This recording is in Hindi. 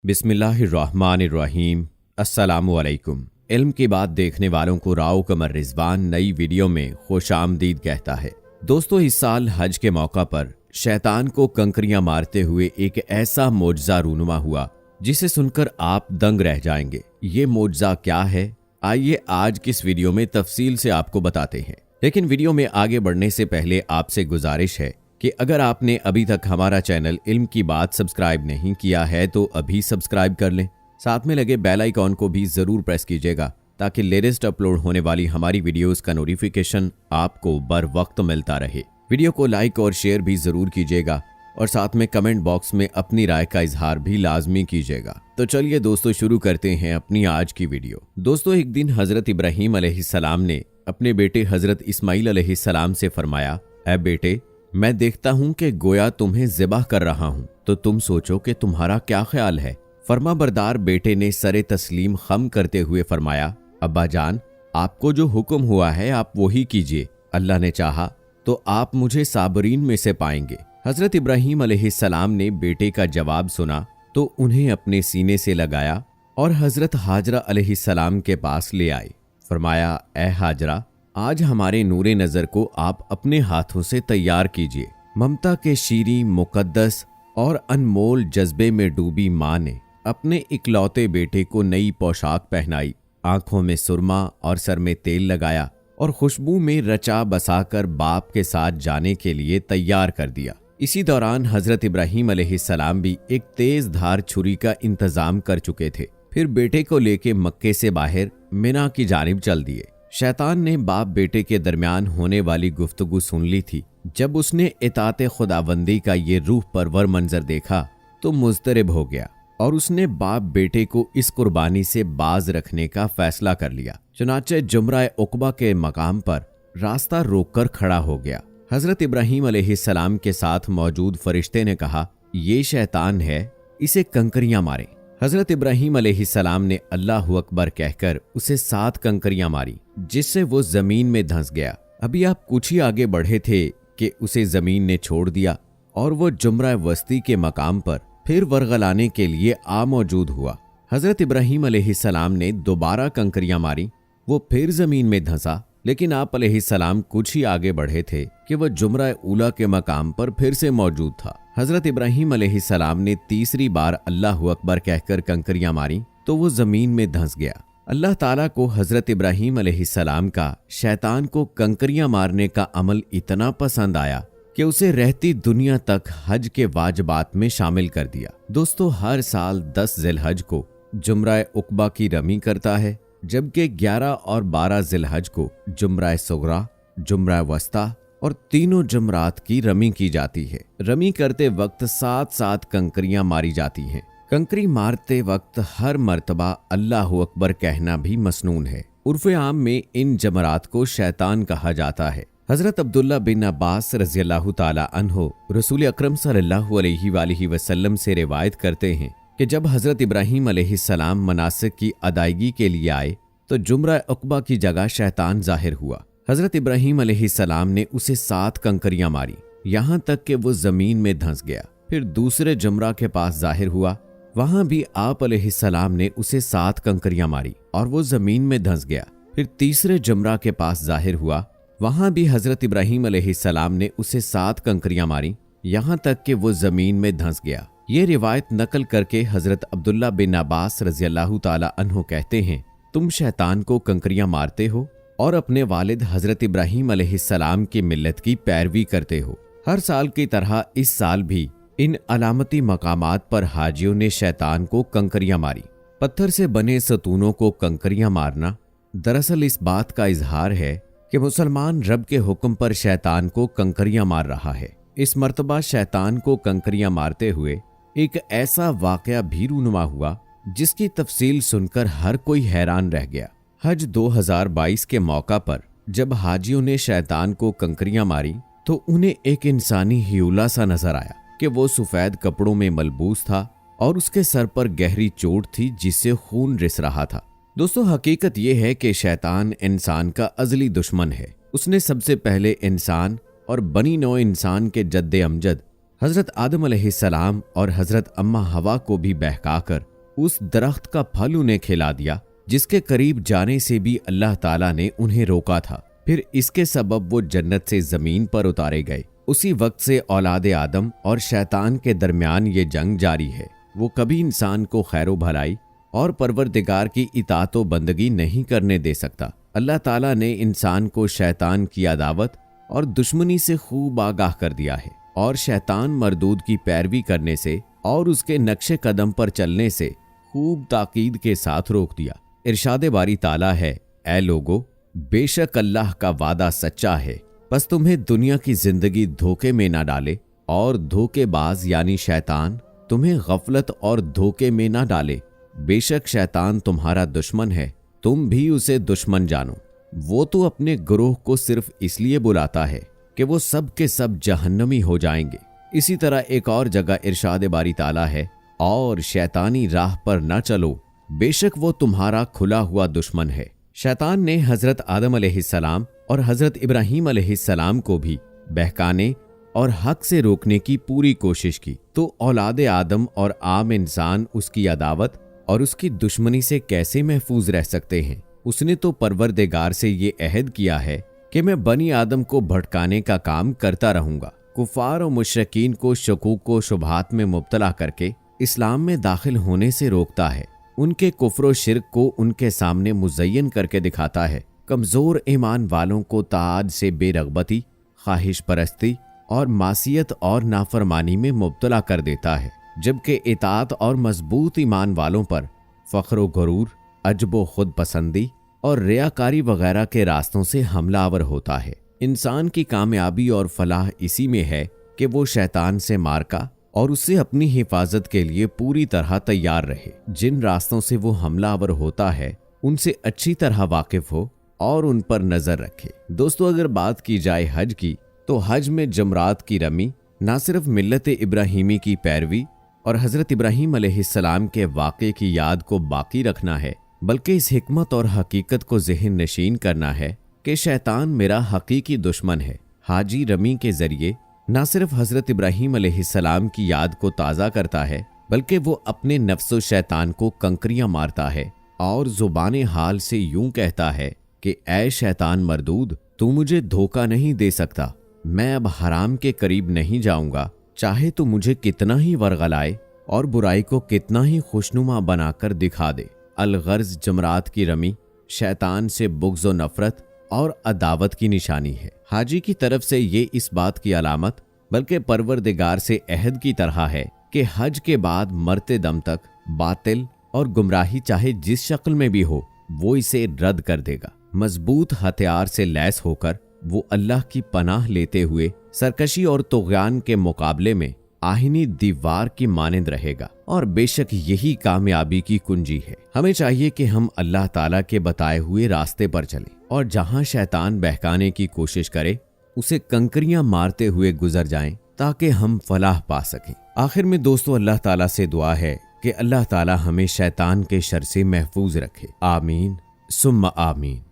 बिस्मिल्लाहिर्रहमानिर्रहीम। अस्सलामुअलैकुम। इल्म की बात देखने वालों को राव कमर रिजवान नई वीडियो में खुशामदीद कहता है। दोस्तों, इस साल हज के मौका पर शैतान को कंकरियां मारते हुए एक ऐसा मोजज़ा रूनुमा हुआ जिसे सुनकर आप दंग रह जाएंगे। ये मोजज़ा क्या है, आइए आज की इस वीडियो में तफसील से आपको बताते हैं। लेकिन वीडियो में आगे बढ़ने से पहले आपसे गुजारिश है कि अगर आपने अभी तक हमारा चैनल इल्म की बात सब्सक्राइब नहीं किया है तो अभी सब्सक्राइब कर लें। साथ में लगे बेल आइकॉन को भी जरूर प्रेस कीजिएगा ताकि लेटेस्ट अपलोड होने वाली हमारी वीडियोस का नोटिफिकेशन आपको बर वक्त मिलता रहे। वीडियो को लाइक और शेयर भी जरूर कीजिएगा और साथ में कमेंट बॉक्स में अपनी राय का इजहार भी लाजमी कीजिएगा। तो चलिए दोस्तों, शुरू करते हैं अपनी आज की वीडियो। दोस्तों, एक दिन हजरत इब्राहीम अलैहिस्सलाम ने अपने बेटे हजरत इस्माइल अलैहिस्सलाम से फरमाया, ऐ बेटे, मैं देखता हूं कि गोया तुम्हें ज़िबाह कर रहा हूं, तो तुम सोचो कि तुम्हारा क्या ख्याल है। फरमा बरदार बेटे ने सरे तस्लीम खम करते हुए फरमाया, अब्बा जान, आपको जो हुक्म हुआ है आप वही कीजिए। अल्लाह ने चाहा तो आप मुझे साबरीन में से पाएंगे। हजरत इब्राहीम अलैहिस्सलाम ने बेटे का जवाब सुना तो उन्हें अपने सीने से लगाया और हजरत हाजरा अलैहिस्सलाम के पास ले आए। फरमाया, ए हाजरा, आज हमारे नूरे नजर को आप अपने हाथों से तैयार कीजिए। ममता के शीरी, मुकद्दस और अनमोल जज्बे में डूबी माँ ने अपने इकलौते बेटे को नई पोशाक पहनाई, आंखों में सुरमा और सर में तेल लगाया और खुशबू में रचा बसाकर बाप के साथ जाने के लिए तैयार कर दिया। इसी दौरान हजरत इब्राहीम अलैहिस्सलाम भी एक तेज धार छुरी का इंतजाम कर चुके थे। फिर बेटे को लेके मक्के से बाहर मिना की जानिब चल दिए। शैतान ने बाप बेटे के दरमियान होने वाली गुफ्तगू सुन ली थी। जब उसने इताते खुदाबंदी का ये रूह परवर मंजर देखा तो मुज़तरिब हो गया और उसने बाप बेटे को इस कुर्बानी से बाज रखने का फैसला कर लिया। चुनाचे जुमरा उकबा के मकाम पर रास्ता रोककर खड़ा हो गया। हजरत इब्राहीम अलैहिस्सलाम के साथ मौजूद फरिश्ते ने कहा, ये शैतान है, इसे कंकरियां मारें। हजरत इब्राहीम अलैहिस्सलाम ने अल्लाहु अकबर कहकर उसे 7 कंकरियां मारी, जिससे वो जमीन में धंस गया। अभी आप कुछ ही आगे बढ़े थे कि उसे जमीन ने छोड़ दिया और वो जुमरा वस्ती के मकाम पर फिर वरगलाने के लिए आ मौजूद हुआ। हजरत इब्राहीम अलैहिस्सलाम ने दोबारा कंकरियां मारी, वो फिर जमीन में धंसा। लेकिन आप अलैहिस्सलाम कुछ ही आगे बढ़े थे कि वह जुमरा उला के मकाम पर फिर से मौजूद था। हजरत इब्राहीम अलैहिस्सलाम ने तीसरी बार अल्लाहु अकबर कहकर कंकरियां मारी तो वो जमीन में धंस गया। अल्लाह ताला को हजरत इब्राहीम अलैहिस्सलाम का शैतान को कंकरियां मारने का अमल इतना पसंद आया कि उसे रहती दुनिया तक हज के वाजिबात में शामिल कर दिया। दोस्तों, हर साल 10 जिलहज को जुमरा उकबा की रमी करता है, जबकि 11 और 12 जिलहज को जुमरा सुगरा, जुमरा वस्ता और तीनों जुमरात की रमी की जाती है। रमी करते वक्त 7-7 कंकरियां मारी जाती हैं। कंकरी मारते वक्त हर मर्तबा अल्लाहु अकबर कहना भी मसनून है। उर्फ़े आम में इन जमरात को शैतान कहा जाता है। हजरत अब्दुल्ला बिन अब्बास रज़ियल्लाहु ताला अन्हो रसूल अकरम सल्लल्लाहु अलैहि वसल्लम से रिवायत करते हैं कि जब हजरत इब्राहीम अलैहिस्सलाम मनासिक की अदायगी के लिए आए तो जुमरा उकबा की जगह शैतान जाहिर हुआ। हजरत इब्राहीम अलैहिस्सलाम ने उसे 7 कंकरियां मारी, यहाँ तक कि वो जमीन में धंस गया। फिर दूसरे जुमरा के पास जाहिर हुआ, वहां भी आप अलैहिस्सलाम ने उसे 7 कंकरियां मारी और वो जमीन में धंस गया। फिर तीसरे जुमरा के पास जाहिर हुआ, वहां भी हजरत इब्राहीम अलैहिस्सलाम ने उसे 7 कंकरियां मारी, यहाँ तक कि वो जमीन में धंस गया। ये रिवायत नकल करके हजरत अब्दुल्ला बिन अब्बास रज़ियल्लाहु ताला अन्हु कहते हैं, तुम शैतान को कंकरियां मारते हो और अपने वालिद हजरत इब्राहीम अलैहिस्सलाम की मिल्लत की पैरवी करते हो। हर साल की तरह इस साल भी इन अलामती मकामात पर हाजियों ने शैतान को कंकरियां मारी। पत्थर से बने सतूनों को कंकरियां मारना दरअसल इस बात का इजहार है कि मुसलमान रब के हुक्म पर शैतान को कंकरियां मार रहा है। इस मर्तबा शैतान को कंकरियां मारते हुए एक ऐसा वाकया भी रूनुमा हुआ जिसकी तफसील सुनकर हर कोई हैरान रह गया। हज 2022 के मौका पर जब हाजियों ने शैतान को कंकरियां मारी तो उन्हें एक इंसानी ह्यूला सा नजर आया कि वो सफेद कपड़ों में मलबूस था और उसके सर पर गहरी चोट थी जिससे खून रिस रहा था। दोस्तों, हकीकत यह है कि शैतान इंसान का अजली दुश्मन है। उसने सबसे पहले इंसान और बनी नौ इंसान के जद्दे अमजद हजरत आदम अलैहिस्सलाम और हजरत अम्मा हवा को भी बहकाकर उस दरख्त का फल उन्हें खिला दिया जिसके करीब जाने से भी अल्लाह ताला ने उन्हें रोका था। फिर इसके सबब वो जन्नत से जमीन पर उतारे गए। उसी वक्त से औलादे आदम और शैतान के दरमियान ये जंग जारी है। वो कभी इंसान को खैरो भलाई और परवरदिगार की इतातो बंदगी नहीं करने दे सकता। अल्लाह ताला ने इंसान को शैतान की अदावत और दुश्मनी से खूब आगाह कर दिया है और शैतान मरदूद की पैरवी करने से और उसके नक्शे कदम पर चलने से खूब ताकीद के साथ रोक दिया। इरशादे बारी ताला है, ऐ लोगो, बेशक अल्लाह का वादा सच्चा है, बस तुम्हें दुनिया की जिंदगी धोखे में ना डाले और धोखेबाज यानी शैतान तुम्हें गफलत और धोखे में ना डाले। बेशक शैतान तुम्हारा दुश्मन है, तुम भी उसे दुश्मन जानो। वो तो अपने ग्रोह को सिर्फ इसलिए बुलाता है कि वो सब के सब जहन्नमी हो जाएंगे। इसी तरह एक और जगह इरशाद बारी ताला है, और शैतानी राह पर न चलो, बेशक वो तुम्हारा खुला हुआ दुश्मन है। शैतान ने हजरत आदम अलैहिस्सलाम और हजरत इब्राहीम अलैहिस्सलाम को भी बहकाने और हक से रोकने की पूरी कोशिश की, तो औलादे आदम और आम इंसान उसकी अदावत और उसकी दुश्मनी से कैसे महफूज रह सकते हैं। उसने तो परवरदिगार से ये अहद किया है कि मैं बनी आदम को भटकाने का काम करता रहूंगा। कुफार और मुशरिकीन को शकूक व शुबहात में मुब्तला करके इस्लाम में दाखिल होने से रोकता है। उनके कुफ्र व शिर्क को उनके सामने मुज़य्यन करके दिखाता है। कमज़ोर ईमान वालों को ताज से बेरगबती, ख्वाहिश परस्ती और मासियत और नाफरमानी में मुब्तला कर देता है, जबकि इताअत और मजबूत ईमान वालों पर फ़ख्र व गुरूर, अजब व खुद पसंदी और रियाकारी वगैरह के रास्तों से हमलावर होता है। इंसान की कामयाबी और फलाह इसी में है कि वो शैतान से मारका और उससे अपनी हिफाजत के लिए पूरी तरह तैयार रहे। जिन रास्तों से वो हमलावर होता है उनसे अच्छी तरह वाकिफ हो और उन पर नजर रखे। दोस्तों, अगर बात की जाए हज की, तो हज में जमरात की रमी न सिर्फ मिल्लत इब्राहीमी की पैरवी और हजरत इब्राहीम अलैहिस्सलाम के वाक़े की याद को बाकी रखना है, बल्कि इस हिकमत और हकीकत को ज़हन नशीन करना है कि शैतान मेरा हकीकी दुश्मन है। हाजी रमी के जरिए न सिर्फ हजरत इब्राहीम अलैहिस्सलाम की याद को ताज़ा करता है, बल्कि वो अपने नफ्सो शैतान को कंकरियां मारता है और जुबान हाल से यूं कहता है कि ऐ शैतान मरदूद, तू मुझे धोखा नहीं दे सकता। मैं अब हराम के करीब नहीं जाऊंगा, चाहे तो मुझे कितना ही वरगलाए और बुराई को कितना ही खुशनुमा बनाकर दिखा दे। अलगर्ज जमरात की रमी शैतान से बुग़्ज़ व नफरत और अदावत की निशानी है। हाजी की तरफ से ये इस बात की अलामत बल्कि परवरदिगार से अहद की तरह है कि हज के बाद मरते दम तक बातिल और गुमराही चाहे जिस शक्ल में भी हो, वो इसे रद्द कर देगा। मजबूत हथियार से लैस होकर वो अल्लाह की पनाह लेते हुए सरकशी और तुग़यान के मुकाबले में आहिनी दीवार की मानंद रहेगा, और बेशक यही कामयाबी की कुंजी है। हमें चाहिए कि हम अल्लाह ताला के बताए हुए रास्ते पर चलें और जहां शैतान बहकाने की कोशिश करे उसे कंकरियां मारते हुए गुजर जाएं, ताकि हम फलाह पा सकें। आखिर में दोस्तों, अल्लाह ताला से दुआ है कि अल्लाह ताला हमें शैतान के शर से महफूज रखे। आमीन सुम्मा आमीन।